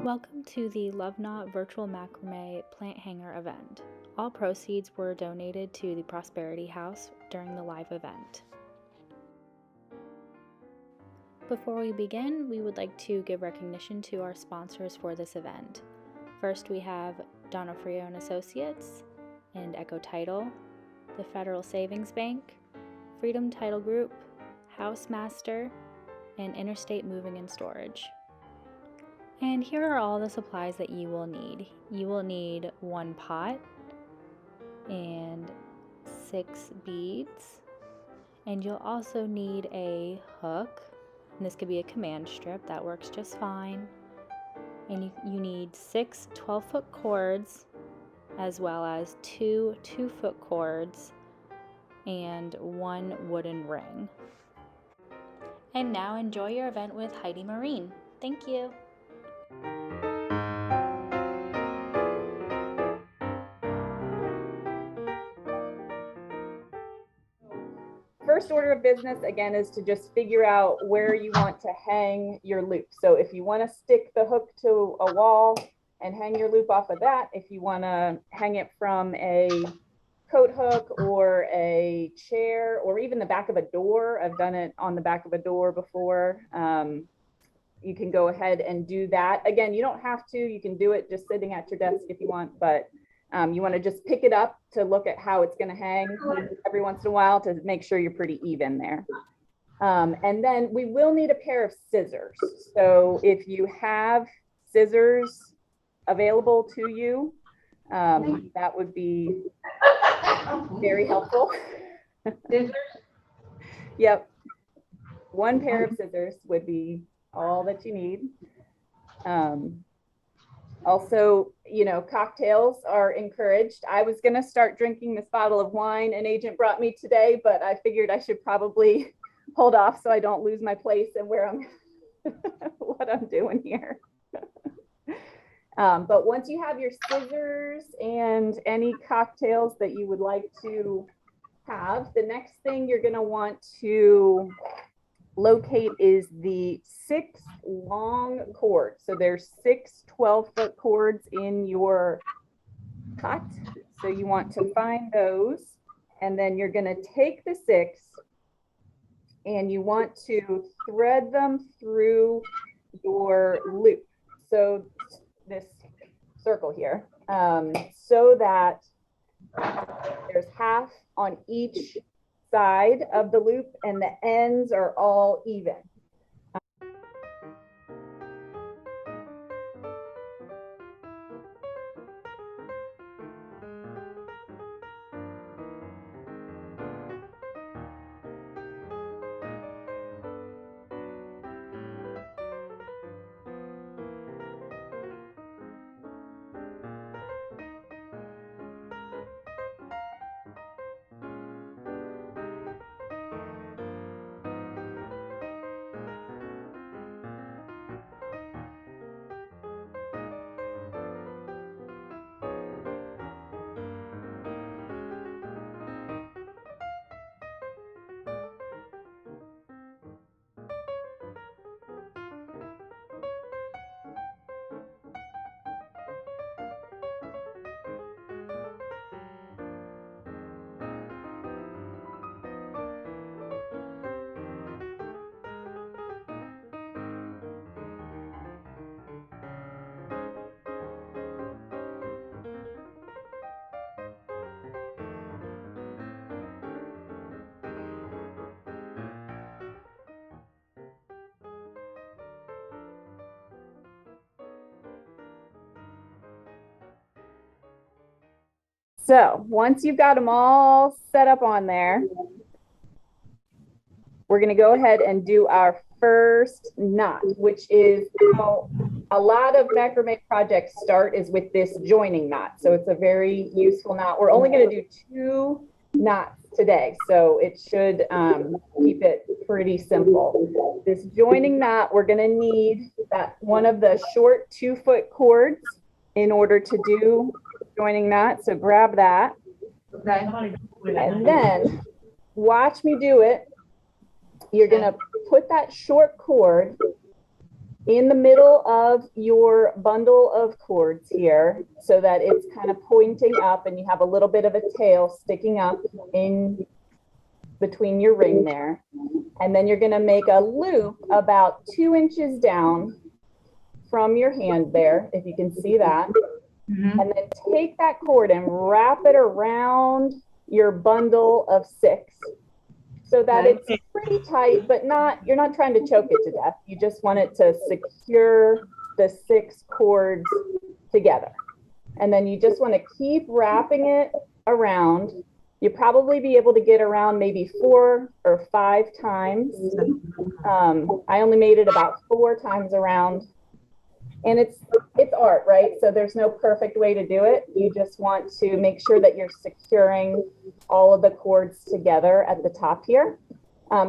Welcome to the Love Knot Virtual Macrame Plant Hanger event. All proceeds were donated to the Prosperity House during the live event. Before we begin, we would like to give recognition to our sponsors for this event. First, we have Donofrio & Associates and Ekko Title, the Federal Savings Bank, Freedom Title Group, Housemaster, and Interstate Moving and Storage. And here are all the supplies that you will need. You will need 1 pot and 6 beads. And you'll also need a hook. And this could be a command strip, that works just fine. And you need 6 12-foot cords, as well as 2 2-foot cords and 1 wooden ring. And now enjoy your event with Heidi Marine. Thank you. First order of business, again, is to just figure out where you want to hang your loop. So if you want to stick the hook to a wall and hang your loop off of that, if you want to hang it from a coat hook or a chair or even the back of a door, I've done it on the back of a door before, you can go ahead and do that. Again, you don't have to, you can do it just sitting at your desk if you want, but you want to just pick it up to look at how it's going to hang every once in a while to make sure you're pretty even there. And then we will need a pair of scissors. So if you have scissors available to you, that would be very helpful. Scissors? Yep. 1 pair of scissors would be all that you need. Also, you know, cocktails are encouraged. I was going to start drinking this bottle of wine an agent brought me today, but I figured I should probably hold off so I don't lose my place and where I'm, what I'm doing here. But once you have your scissors and any cocktails that you would like to have, the next thing you're going to want to locate is the 6 long cords. So there's 6 12-foot cords in your pot. So you want to find those, and then you're going to take the 6 and you want to thread them through your loop. So this circle here, so that there's half on each side of the loop and the ends are all even. So once you've got them all set up on there, we're going to go ahead and do our first knot, which is how a lot of macrame projects start, is with this joining knot. So it's a very useful knot. We're only going to do 2 knots today, so it should keep it pretty simple. This joining knot, we're going to need that one of the short 2-foot cords in order to do joining knot. So grab that. Okay. And then watch me do it. You're going to put that short cord in the middle of your bundle of cords here so that it's kind of pointing up and you have a little bit of a tail sticking up in between your ring there. And then you're going to make a loop about 2 inches down from your hand there, if you can see that. Mhm. And then take that cord and wrap it around your bundle of 6 so that Okay. it's pretty tight, but you're not trying to choke it to death. You just want it to secure the 6 cords together. And then you just want to keep wrapping it around. You'll probably be able to get around maybe 4 or 5 times. I only made it about 4 times around. And it's art, right? So there's no perfect way to do it. You just want to make sure that you're securing all of the cords together at the top here.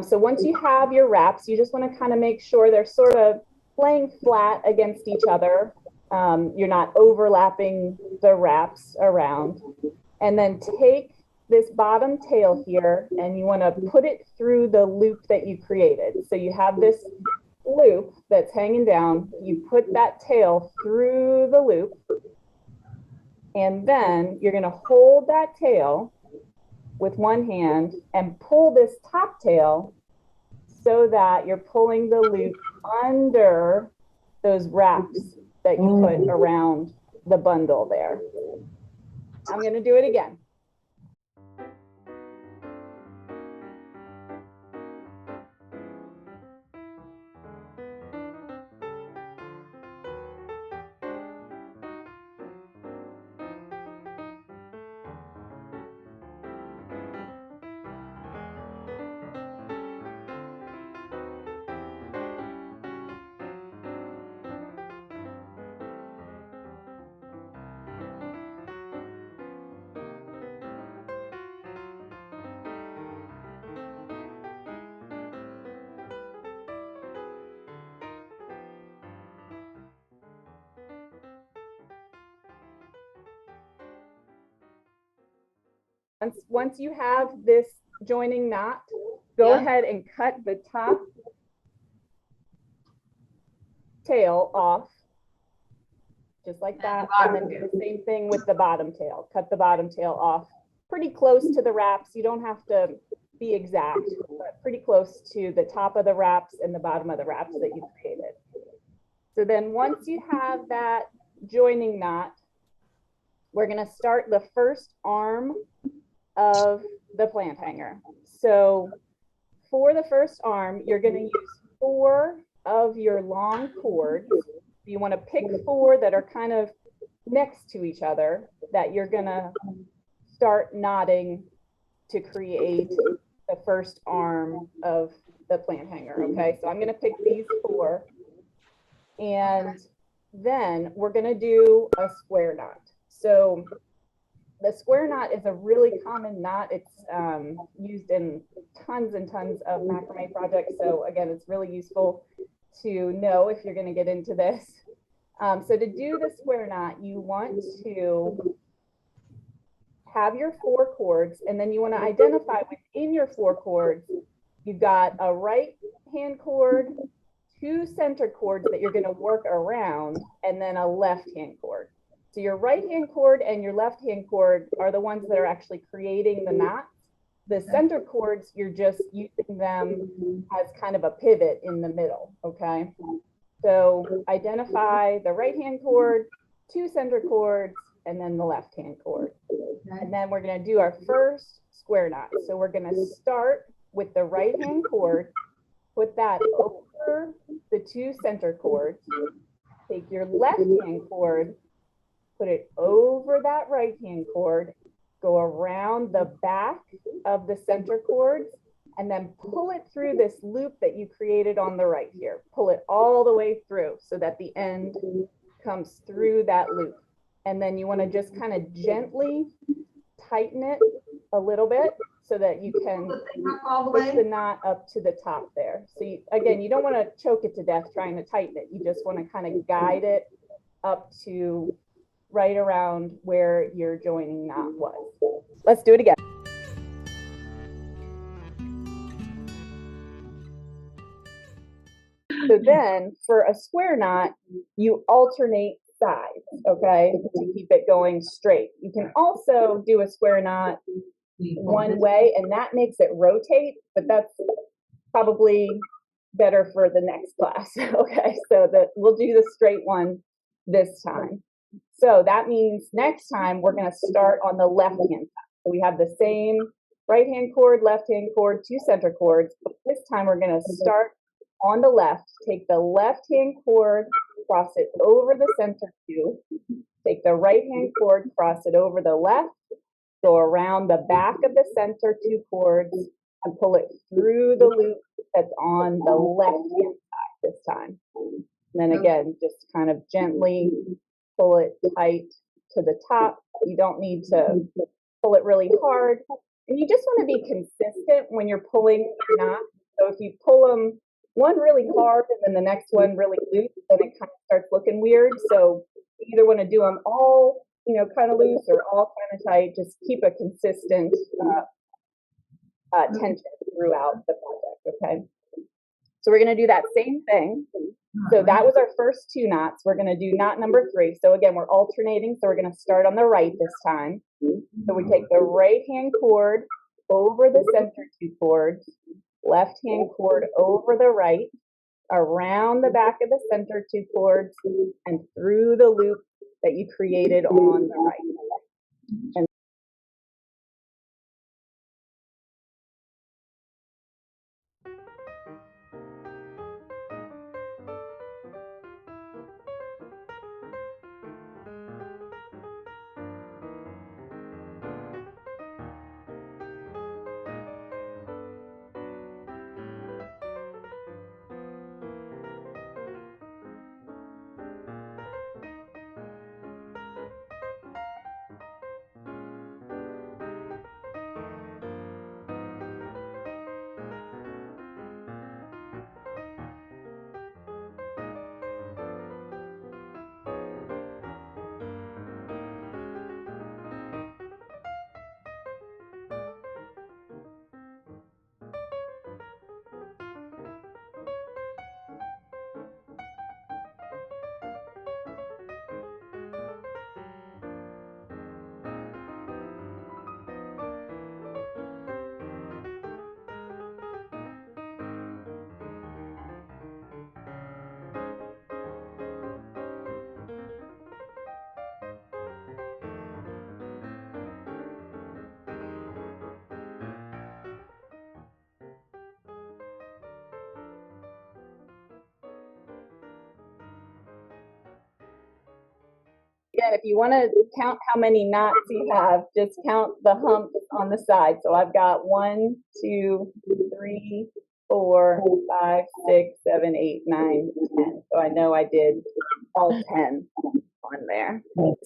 So once you have your wraps, you just want to kind of make sure they're sort of laying flat against each other. You're not overlapping the wraps around. And then take this bottom tail here and you want to put it through the loop that you created. So you have this loop that's hanging down, you put that tail through the loop, and then you're going to hold that tail with one hand and pull this top tail so that you're pulling the loop under those wraps that you put around the bundle there. I'm going to do it again. Once you have this joining knot, go ahead and cut the top tail off, just like that. And then do the same thing with the bottom tail. Cut the bottom tail off pretty close to the wraps. You don't have to be exact, but pretty close to the top of the wraps and the bottom of the wraps that you created. So then once you have that joining knot, we're going to start the first arm of the plant hanger. So for the first arm, you're going to use 4 of your long cords. You want to pick 4 that are kind of next to each other that you're going to start knotting to create the first arm of the plant hanger. Okay, so I'm going to pick these 4, and then we're going to do a square knot. So the square knot is a really common knot. It's used in tons and tons of macrame projects. So again, it's really useful to know if you're going to get into this. So to do the square knot, you want to have your 4 cords, and then you want to identify within your 4 cords, you've got a right hand cord, 2 center cords that you're going to work around, and then a left hand cord. So your right hand cord and your left hand cord are the ones that are actually creating the knot. The center cords, you're just using them as kind of a pivot in the middle, okay? So identify the right hand cord, 2 center cords, and then the left hand cord. And then we're going to do our first square knot. So we're going to start with the right hand cord, put that over the 2 center cords, take your left hand cord, put it over that right hand cord, go around the back of the center cords, and then pull it through this loop that you created on the right here. Pull it all the way through so that the end comes through that loop. And then you want to just kind of gently tighten it a little bit so that you can push the knot up to the top there. So you, again, you don't want to choke it to death trying to tighten it. You just want to kind of guide it up to right around where your joining knot was. Let's do it again. So then for a square knot, you alternate sides, okay, to keep it going straight. You can also do a square knot one way, and that makes it rotate, but that's probably better for the next class. Okay, so that we'll do the straight one this time. So that means next time we're going to start on the left hand side. So we have the same right hand cord, left hand cord, 2 center cords. But this time we're going to start on the left. Take the left hand cord, cross it over the center 2. Take the right hand cord, cross it over the left, go around the back of the center 2 cords, and pull it through the loop that's on the left hand side this time. And then again, just kind of gently pull it tight to the top. You don't need to pull it really hard. And you just want to be consistent when you're pulling your knot. So if you pull them one really hard and then the next one really loose, then it kind of starts looking weird. So you either want to do them all, kind of loose or all kind of tight. Just keep a consistent tension throughout the project, okay? So we're going to do that same thing. So that was our first 2 knots. We're going to do knot number 3. So again, we're alternating. So we're going to start on the right this time. So we take the right hand cord over the center 2 cords, left hand cord over the right, around the back of the center 2 cords, and through the loop that you created on the right. And again, if you want to count how many knots you have, just count the humps on the side. So I've got 1, 2, 3, 4, 5, 6, 7, 8, 9, 10. So I know I did all 10 on there.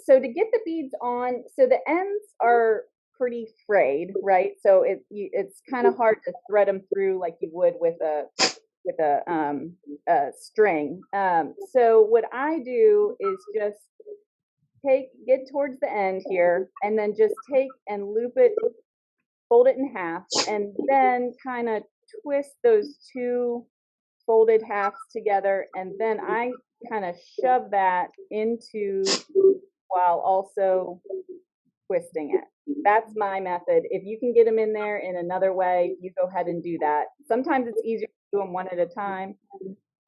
So to get the beads on, so the ends are pretty frayed, right? So it's kind of hard to thread them through like you would with a string. So what I do is just get towards the end here, and then just take and loop it, fold it in half, and then kind of twist those 2 folded halves together, and then I kind of shove that into while also twisting it. That's my method. If you can get them in there in another way, you go ahead and do that. Sometimes it's easier to do them one at a time.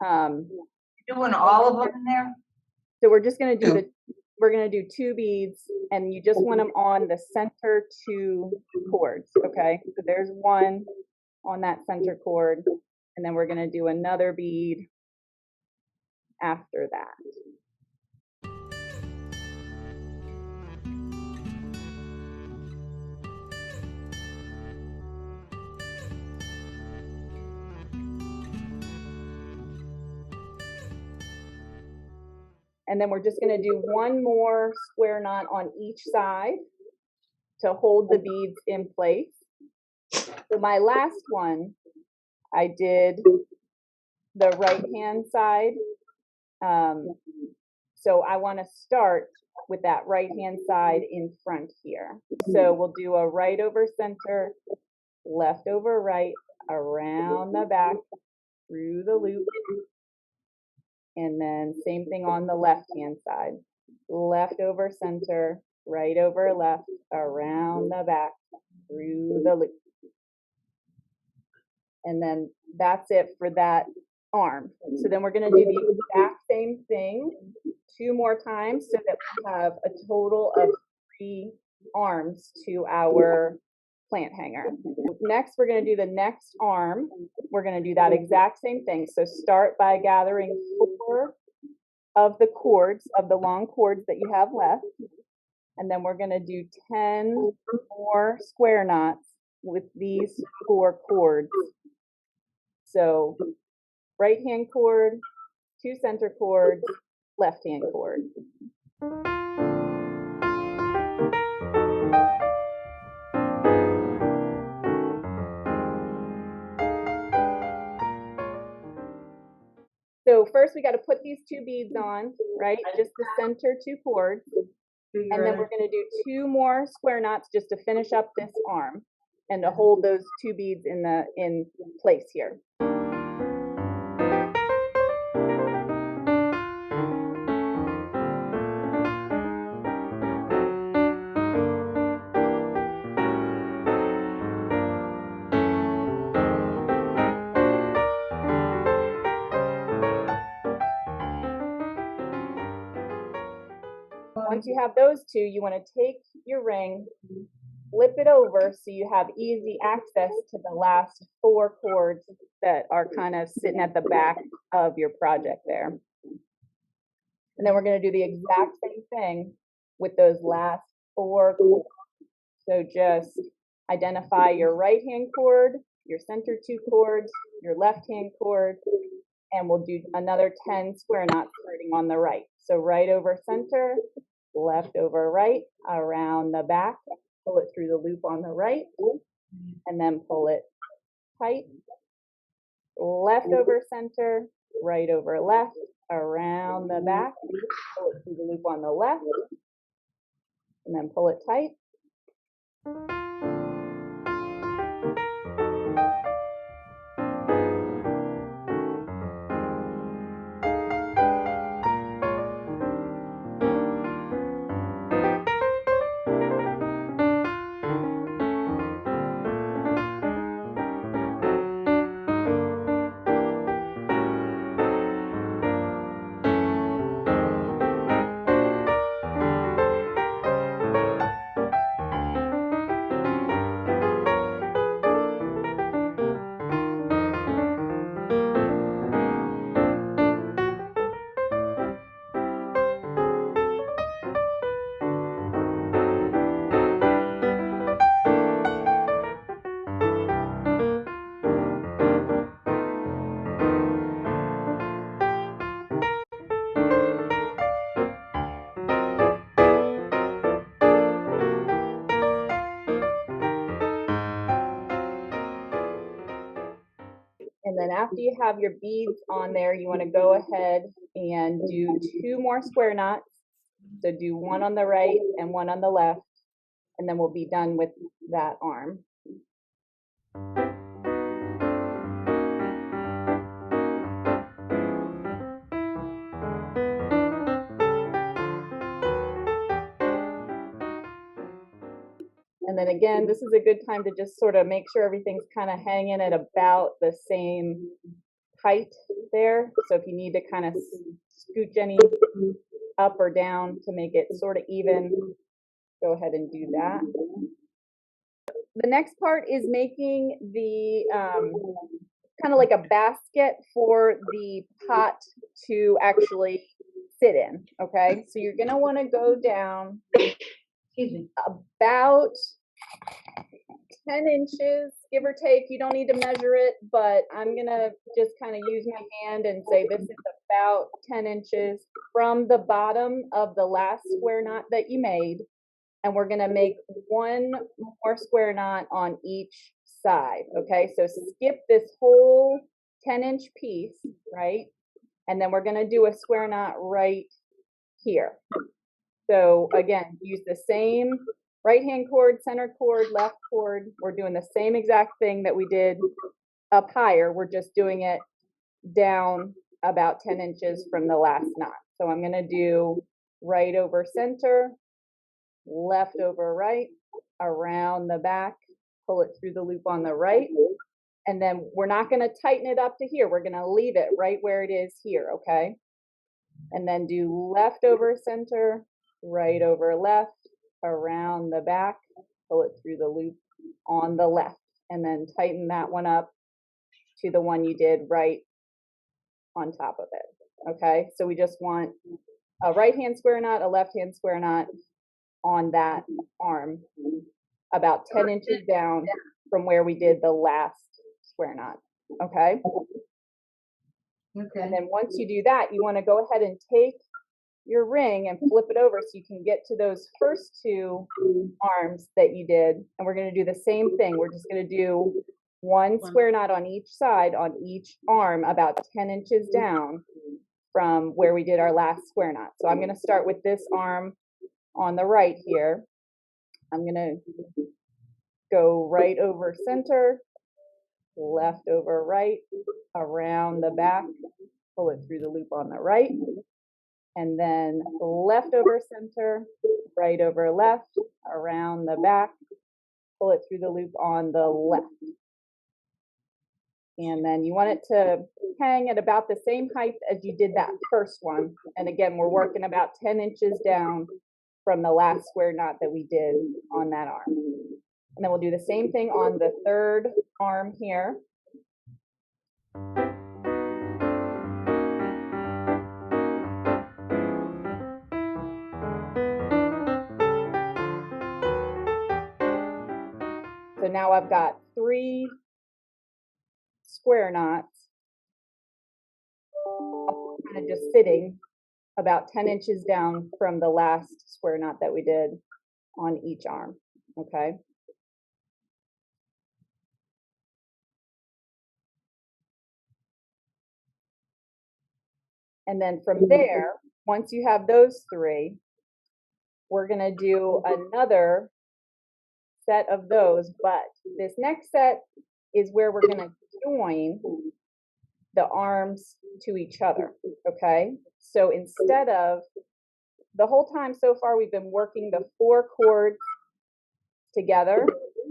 Doing all of them in there? So we're just going to do we're going to do 2 beads, and you just want them on the center 2 cords, okay? So there's 1 on that center cord, and then we're going to do another bead after that. And then we're just going to do 1 more square knot on each side to hold the beads in place. So my last one, I did the right hand side. So I want to start with that right hand side in front here. So we'll do a right over center, left over right, around the back, through the loop, And then same thing on the left-hand side. Left over center, right over left, around the back, through the loop. And then that's it for that arm. So then we're going to do the exact same thing 2 more times so that we have a total of 3 arms to our plant hanger. Next, we're going to do the next arm. We're going to do that exact same thing. So start by gathering 4 of the cords, of the long cords that you have left. And then we're going to do 10 more square knots with these 4 cords. So right hand cord, 2 center cords, left hand cord. So first we got to put these 2 beads on, right? Just the center 2 cords. And then we're going to do 2 more square knots just to finish up this arm and to hold those 2 beads in place here. Once you have those 2, you want to take your ring, flip it over so you have easy access to the last 4 cords that are kind of sitting at the back of your project there. And then we're going to do the exact same thing with those last 4 cords. So just identify your right hand cord, your center 2 cords, your left hand cord, and we'll do another 10 square knots starting on the right. So right over center, left over right, around the back, pull it through the loop on the right, and then pull it tight. Left over center, right over left, around the back, pull it through the loop on the left, and then pull it tight. And then after you have your beads on there, you want to go ahead and do 2 more square knots. So do 1 on the right and 1 on the left, and then we'll be done with that arm. And then again, this is a good time to just sort of make sure everything's kind of hanging at about the same height there. So if you need to kind of scooch any up or down to make it sort of even, go ahead and do that. The next part is making the kind of like a basket for the pot to actually sit in, okay? So you're gonna wanna go down about 10 inches, give or take. You don't need to measure it, but I'm gonna just kind of use my hand and say this is about 10 inches from the bottom of the last square knot that you made. And we're gonna make 1 more square knot on each side, okay? So skip this whole 10-inch piece, right? And then we're gonna do a square knot right here. So again, use the same right-hand cord, center cord, left cord. We're doing the same exact thing that we did up higher. We're just doing it down about 10 inches from the last knot. So I'm gonna do right over center, left over right, around the back, pull it through the loop on the right, and then we're not gonna tighten it up to here. We're gonna leave it right where it is here, okay? And then do left over center, right over left, around the back, pull it through the loop on the left, and then tighten that one up to the one you did right on top of it, okay? So we just want a right-hand square knot, a left-hand square knot on that arm, about 10 inches down from where we did the last square knot, okay? Okay. And then once you do that, you want to go ahead and take your ring and flip it over so you can get to those first two arms that you did. And we're going to do the same thing. We're just going to do one square knot on each side, on each arm, about 10 inches down from where we did our last square knot. So I'm going to start with this arm on the right here. I'm going to go right over center, left over right, around the back, pull it through the loop on the right, and then left over center, right over left, around the back, pull it through the loop on the left. And then you want it to hang at about the same height as you did that first one. And again, we're working about 10 inches down from the last square knot that we did on that arm. And then we'll do the same thing on the third arm here. So now I've got 3 square knots kind of just sitting about 10 inches down from the last square knot that we did on each arm, okay? And then from there, once you have those 3, we're gonna do another set of those, but this next set is where we're gonna join the arms to each other, okay? So instead of, the whole time so far we've been working the 4 cords together.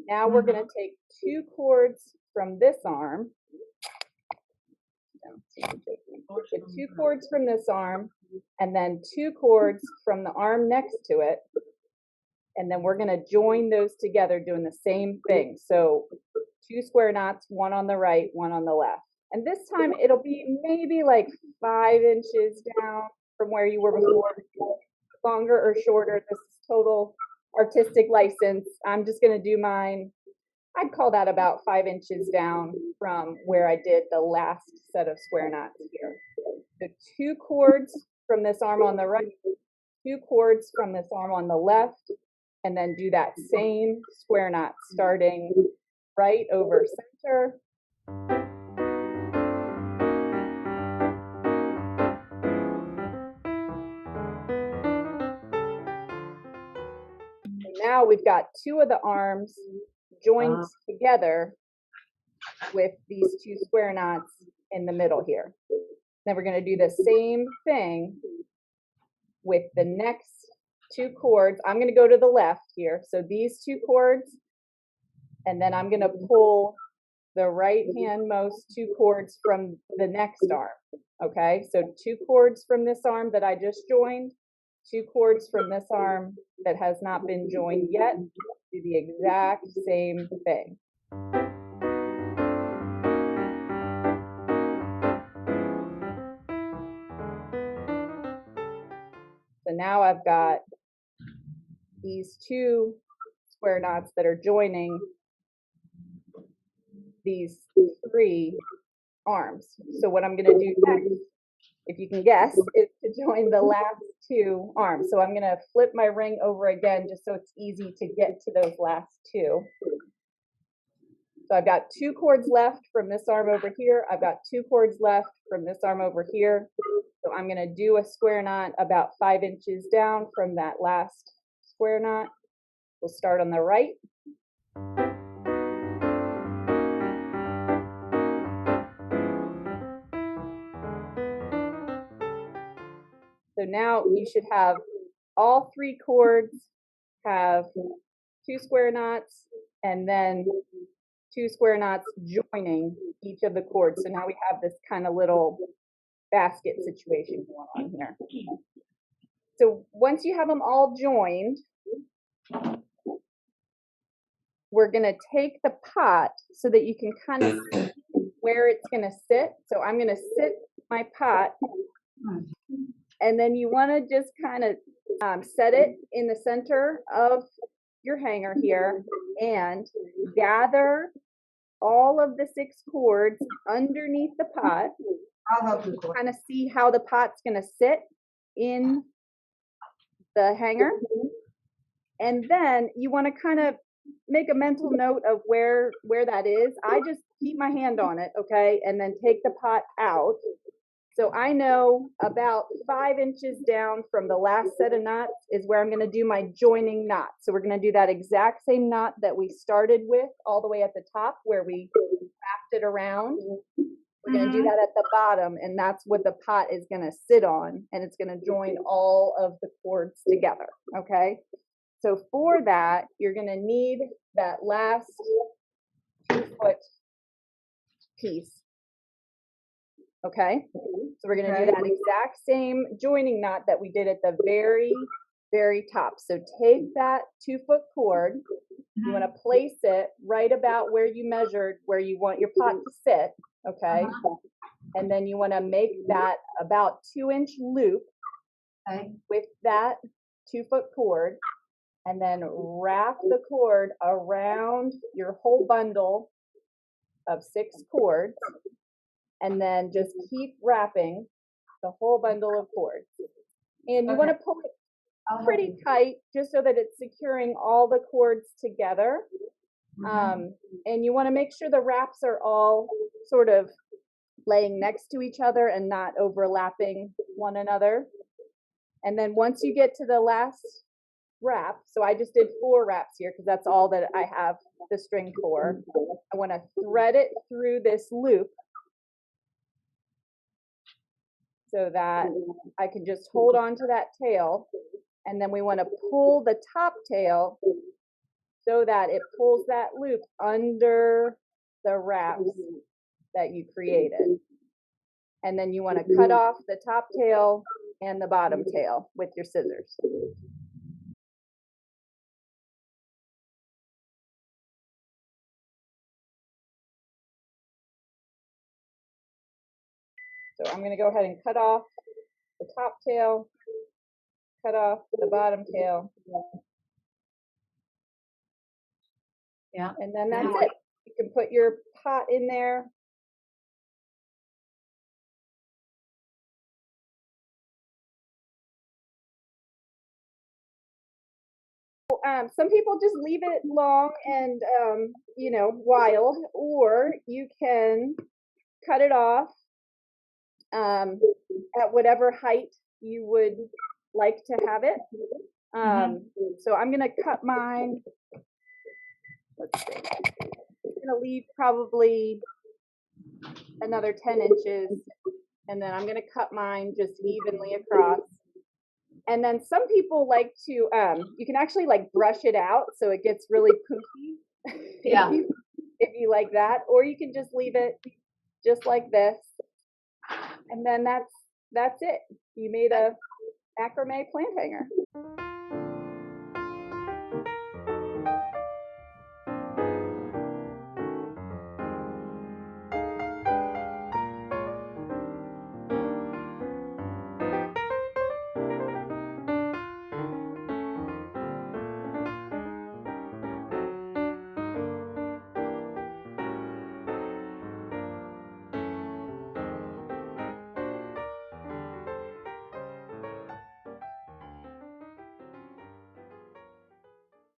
Now we're gonna take 2 cords from this arm, get 2 cords from this arm, and then 2 cords from the arm next to it, and then we're gonna join those together doing the same thing. So 2 square knots, one on the right, one on the left. And this time it'll be maybe like 5 inches down from where you were before, longer or shorter. This is total artistic license. I'm just gonna do mine. I'd call that about 5 inches down from where I did the last set of square knots here. So 2 cords from this arm on the right, 2 cords from this arm on the left, and then do that same square knot starting right over center. And now we've got 2 of the arms joined together with these 2 square knots in the middle here. Then we're going to do the same thing with the next 2 cords. I'm going to go to the left here. So these 2 cords, and then I'm going to pull the right handmost 2 cords from the next arm. Okay, so 2 cords from this arm that I just joined, 2 cords from this arm that has not been joined yet. Do the exact same thing. So now I've got these 2 square knots that are joining these 3 arms. So what I'm going to do next, if you can guess, is to join the last 2 arms. So I'm going to flip my ring over again just so it's easy to get to those last 2. So I've got 2 cords left from this arm over here. I've got 2 cords left from this arm over here. So I'm going to do a square knot about 5 inches down from that last square knot. We'll start on the right. So now you should have all 3 cords have 2 square knots and then 2 square knots joining each of the cords. So now we have this kind of little basket situation going on here. So once you have them all joined, we're going to take the pot so that you can kind of see where it's going to sit. So I'm going to sit my pot, and then you want to just kind of set it in the center of your hanger here and gather all of the 6 cords underneath the pot. Kind of see how the pot's going to sit in the hanger. And then you want to kind of make a mental note of where that is. I just keep my hand on it, okay, and then take the pot out. So I know about 5 inches down from the last set of knots is where I'm going to do my joining knot. So we're going to do that exact same knot that we started with all the way at the top where we wrapped it around. We're going to do that at the bottom, and that's what the pot is going to sit on, and it's going to join all of the cords together, okay? So for that, you're going to need that last 2-foot piece. Okay, so we're going to do that exact same joining knot that we did at the very, very top. So take that 2-foot cord, you want to place it right about where you measured where you want your pot to sit, okay? And then you want to make that about 2-inch loop with that 2-foot cord, and then wrap the cord around your whole bundle of 6 cords. And then just keep wrapping the whole bundle of cords. And you want to pull it pretty tight just so that it's securing all the cords together. And you want to make sure the wraps are all sort of laying next to each other and not overlapping one another. And then once you get to the last wrap, so I just did 4 wraps here because that's all that I have the string for. I want to thread it through this loop so that I can just hold on to that tail, and then we want to pull the top tail so that it pulls that loop under the wraps that you created. And then you want to cut off the top tail and the bottom tail with your scissors. So I'm going to go ahead and cut off the top tail, cut off the bottom tail. Yeah. And then that's it. You can put your pot in there. Some people just leave it long and, you know, wild, or you can cut it off at whatever height you would like to have it. So I'm going to cut mine. Let's see. I'm going to leave probably another 10 inches, and then I'm going to cut mine just evenly across. And then some people like to, you can actually like brush it out so it gets really poofy. Yeah. if you like that, or you can just leave it just like this. And then that's it. You made a macrame plant hanger.